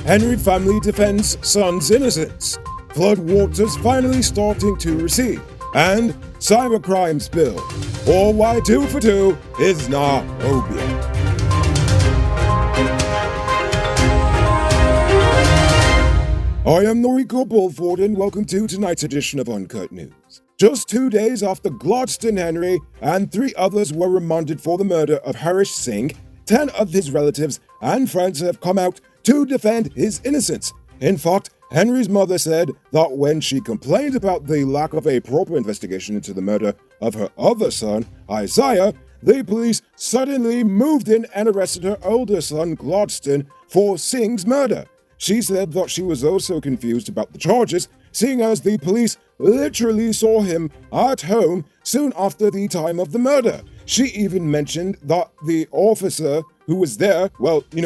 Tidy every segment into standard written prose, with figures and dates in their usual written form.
Henry family defends son's innocence. Floodwaters finally starting to recede. And cybercrime spill. Or why 2 for 2 is not opium. I am Noriko Bulford and welcome to tonight's edition of Uncut News. Just 2 days after Gladstone Henry and 3 others were remanded for the murder of Harish Singh, 10 of his relatives and friends have come out to defend his innocence. In fact, Henry's mother said that when she complained about the lack of a proper investigation into the murder of her other son, Isaiah, the police suddenly moved in and arrested her older son, Gladstone, for Singh's murder. She said that she was also confused about the charges, seeing as the police literally saw him at home soon after the time of the murder. She even mentioned that the officer who was there,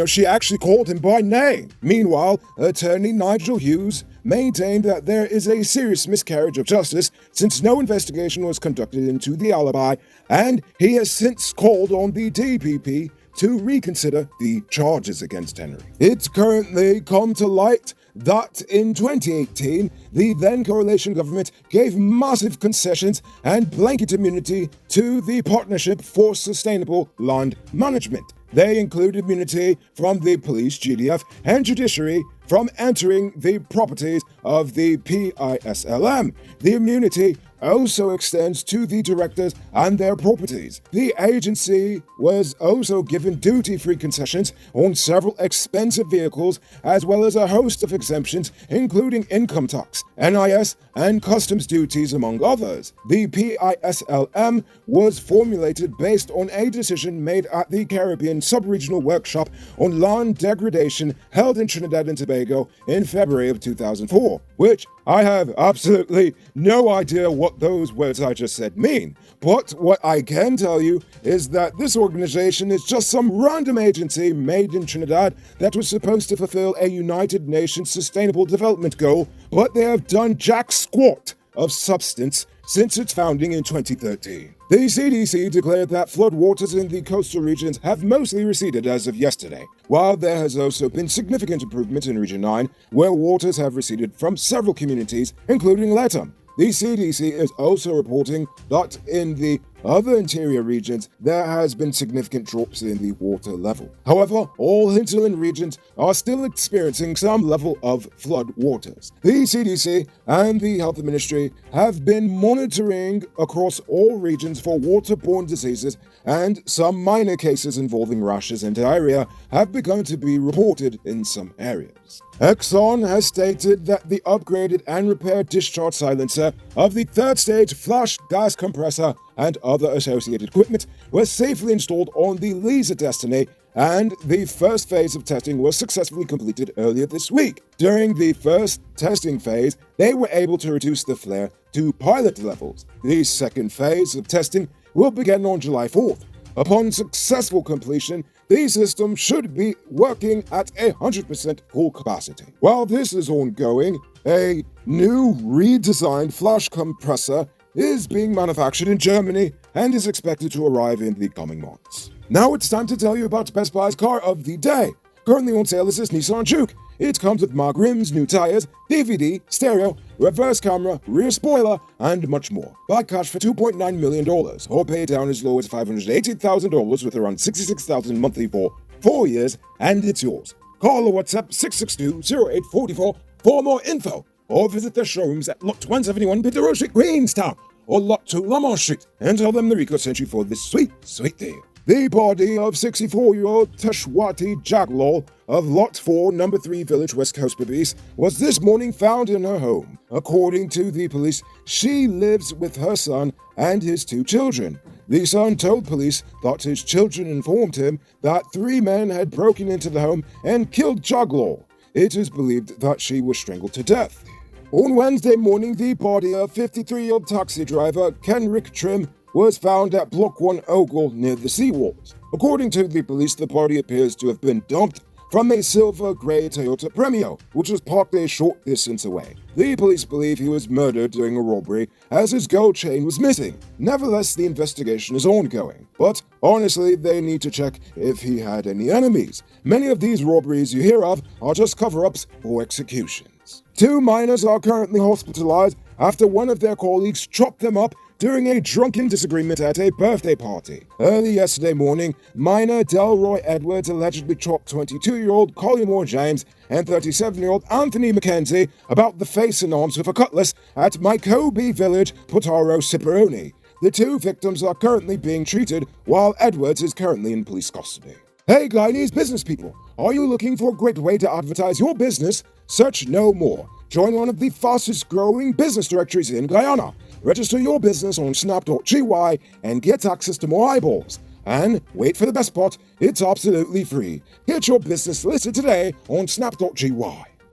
she actually called him by name. Meanwhile, attorney Nigel Hughes maintained that there is a serious miscarriage of justice since no investigation was conducted into the alibi, and he has since called on the DPP to reconsider the charges against Henry. It's currently come to light that in 2018, the then coalition government gave massive concessions and blanket immunity to the Partnership for Sustainable Land Management. They include immunity from the police, GDF, and judiciary from entering the properties of the PISLM. The immunity also extends to the directors and their properties. The agency was also given duty-free concessions on several expensive vehicles, as well as a host of exemptions, including income tax, NIS, and customs duties, among others. The PISLM was formulated based on a decision made at the Caribbean Sub-Regional Workshop on Land Degradation held in Trinidad and Tobago in February of 2004, which I have absolutely no idea what those words I just said mean. But what I can tell you is that this organization is just some random agency made in Trinidad that was supposed to fulfill a United Nations Sustainable Development Goal, but they have done jack squat of substance since its founding in 2013. The CDC declared that floodwaters in the coastal regions have mostly receded as of yesterday, while there has also been significant improvement in Region 9, where waters have receded from several communities, including Latham. The CDC is also reporting that in the other interior regions, there has been significant drops in the water level. However, all hinterland regions are still experiencing some level of flood waters. The CDC and the Health Ministry have been monitoring across all regions for waterborne diseases, and some minor cases involving rashes and diarrhea have begun to be reported in some areas. Exxon has stated that the upgraded and repaired discharge silencer of the third stage flash gas compressor and other associated equipment was safely installed on the Liza Destiny, and the first phase of testing was successfully completed earlier this week. During the first testing phase, they were able to reduce the flare to pilot levels. The second phase of testing will begin on July 4th. Upon successful completion, the system should be working at 100% full capacity. While this is ongoing, a new redesigned flash compressor is being manufactured in Germany and is expected to arrive in the coming months. Now it's time to tell you about Best Buy's car of the day. Currently on sale is this Nissan Juke. It comes with mag rims, new tires, DVD, stereo, reverse camera, rear spoiler, and much more. Buy cash for $2.9 million or pay down as low as $580,000 with around $66,000 monthly for 4 years, and it's yours. Call or WhatsApp 662-0844 for more info, or visit their showrooms at Lot 171 Pitero Street, Queenstown, or Lot 2 Lamont Street, and tell them Noriko sent you for this sweet, sweet deal. The body of 64-year-old Tashwati Jaglal of Lot 4, No. 3 Village, West Coast, Berbice, was this morning found in her home. According to the police, she lives with her son and his 2 children. The son told police that his children informed him that 3 men had broken into the home and killed Jaglal. It is believed that she was strangled to death. On Wednesday morning, the body of 53-year-old taxi driver Kenrick Trim was found at Block 1 Ogle near the seawalls. According to the police, the body appears to have been dumped from a silver-gray Toyota Premio, which was parked a short distance away. The police believe he was murdered during a robbery, as his gold chain was missing. Nevertheless, the investigation is ongoing. But honestly, they need to check if he had any enemies. Many of these robberies you hear of are just cover-ups or executions. 2 miners are currently hospitalized after one of their colleagues chopped them up during a drunken disagreement at a birthday party. Early yesterday morning, miner Delroy Edwards allegedly chopped 22-year-old Collymore James and 37-year-old Anthony McKenzie about the face and arms with a cutlass at Mycobe Village, Potaro, Ciparoni. The 2 victims are currently being treated, while Edwards is currently in police custody. Hey Guyanese business people, are you looking for a great way to advertise your business? Search no more. Join one of the fastest growing business directories in Guyana. Register your business on snap.gy and get access to more eyeballs. And wait for the best part, it's absolutely free. Get your business listed today on snap.gy.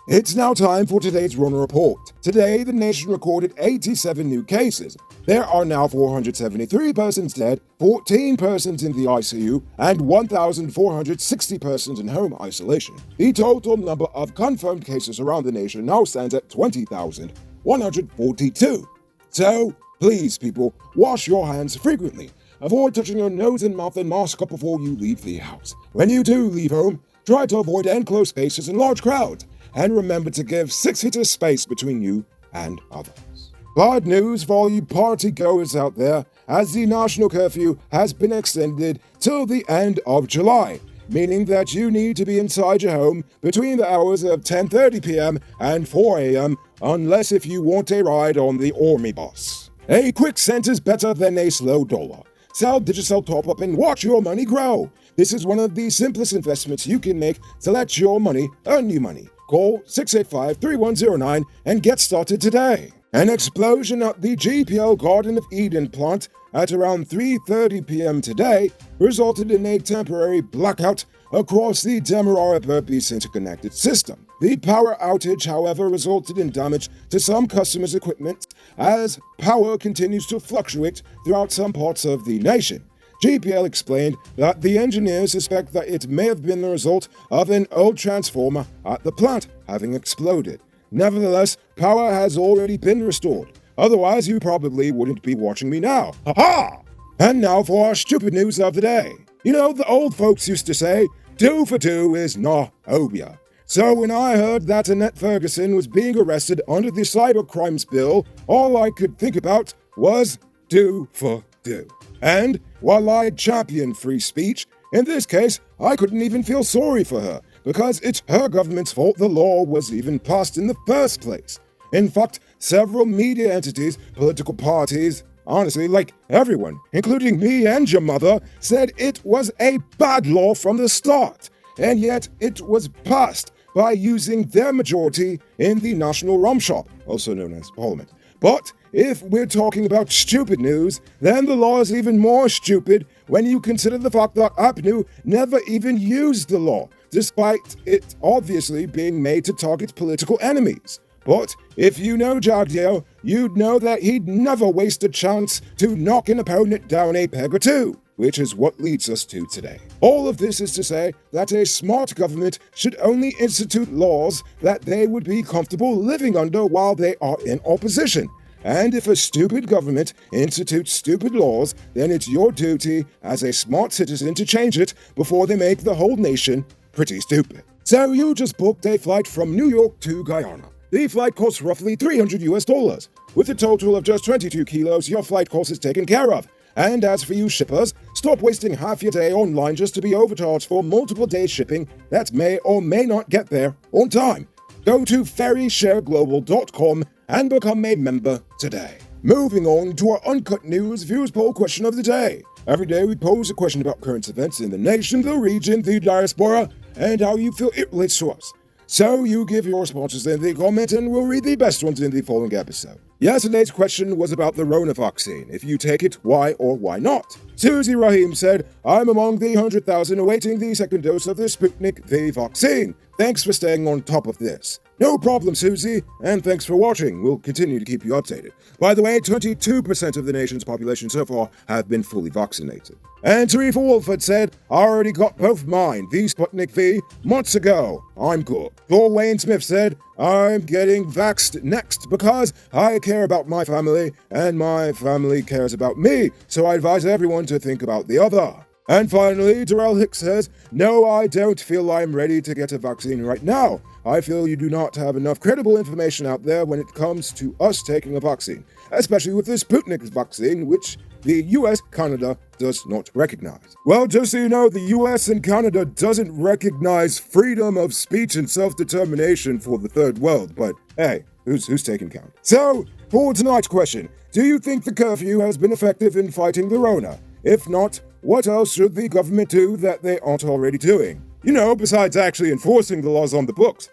It's now time for today's Runner Report. Today, the nation recorded 87 new cases. There are now 473 persons dead, 14 persons in the ICU, and 1,460 persons in home isolation. The total number of confirmed cases around the nation now stands at 20,142. So, please people, wash your hands frequently. Avoid touching your nose and mouth and mask up before you leave the house. When you do leave home, try to avoid enclosed spaces and large crowds. And remember to give 6 feet of space between you and others. Bad news for all you party goers out there, as the national curfew has been extended till the end of July, meaning that you need to be inside your home between the hours of 10:30 p.m. and 4 a.m. unless if you want a ride on the Army bus. A quick cent is better than a slow dollar. Sell Digicel Top-Up and watch your money grow. This is one of the simplest investments you can make to let your money earn you money. Call 685-3109 and get started today. An explosion at the GPL Garden of Eden plant at around 3:30 p.m. today resulted in a temporary blackout across the Demerara-Burpees interconnected system. The power outage, however, resulted in damage to some customers' equipment as power continues to fluctuate throughout some parts of the nation. GPL explained that the engineers suspect that it may have been the result of an old transformer at the plant having exploded. Nevertheless, power has already been restored. Otherwise, you probably wouldn't be watching me now. Ha-ha! And now for our stupid news of the day. You know, the old folks used to say, 2 for 2 is nah obia. So when I heard that Annette Ferguson was being arrested under the cyber crimes bill, all I could think about was 2 for 2. And while I champion free speech, in this case, I couldn't even feel sorry for her, because it's her government's fault the law was even passed in the first place. In fact, several media entities, political parties, honestly, like everyone, including me and your mother, said it was a bad law from the start, and yet it was passed by using their majority in the National Rumshop, also known as Parliament. But if we're talking about stupid news, then the law is even more stupid when you consider the fact that APNU never even used the law, despite it obviously being made to target political enemies. But if you know Jagdeo, you'd know that he'd never waste a chance to knock an opponent down a peg or two, which is what leads us to today. All of this is to say that a smart government should only institute laws that they would be comfortable living under while they are in opposition. And if a stupid government institutes stupid laws, then it's your duty as a smart citizen to change it before they make the whole nation pretty stupid. So you just booked a flight from New York to Guyana. The flight costs roughly $300. With a total of just 22 kilos, your flight cost is taken care of. And as for you shippers, stop wasting half your day online just to be overcharged for multiple day shipping that may or may not get there on time. Go to ferryshareglobal.com and become a member today. Moving on to our Uncut News Viewers Poll question of the day. Every day we pose a question about current events in the nation, the region, the diaspora, and how you feel it relates to us. So you give your responses in the comment and we'll read the best ones in the following episode. Yesterday's question was about the Rona vaccine. If you take it, why or why not? Susie Rahim said, I'm among the 100,000 awaiting the second dose of the Sputnik V vaccine. Thanks for staying on top of this. No problem, Susie, and thanks for watching. We'll continue to keep you updated. By the way, 22% of the nation's population so far have been fully vaccinated. And Tarifa Wolford said, I already got both mine, the Sputnik V, months ago. I'm good. Thor Wayne Smith said, I'm getting vaxxed next because I care about my family and my family cares about me, so I advise everyone to think about the other. And finally, Darrell Hicks says, no, I don't feel I'm ready to get a vaccine right now. I feel you do not have enough credible information out there when it comes to us taking a vaccine, especially with this Sputnik vaccine, which the US, Canada, does not recognize. Well, just so you know, the US and Canada doesn't recognize freedom of speech and self-determination for the third world, but hey, who's taking count? So, for tonight's question, do you think the curfew has been effective in fighting the Rona? If not, what else should the government do that they aren't already doing? You know, besides actually enforcing the laws on the books.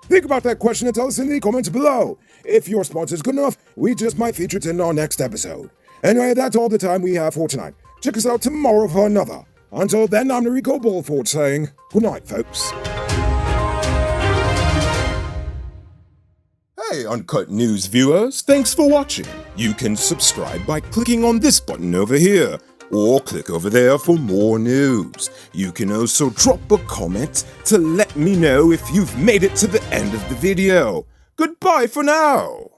Think about that question and tell us in the comments below. If your response is good enough, we just might feature it in our next episode. Anyway, that's all the time we have for tonight. Check us out tomorrow for another. Until then, I'm Rico Bulford saying good night, folks. Hey, Uncut News viewers, thanks for watching. You can subscribe by clicking on this button over here, or click over there for more news. You can also drop a comment to let me know if you've made it to the end of the video. Goodbye for now.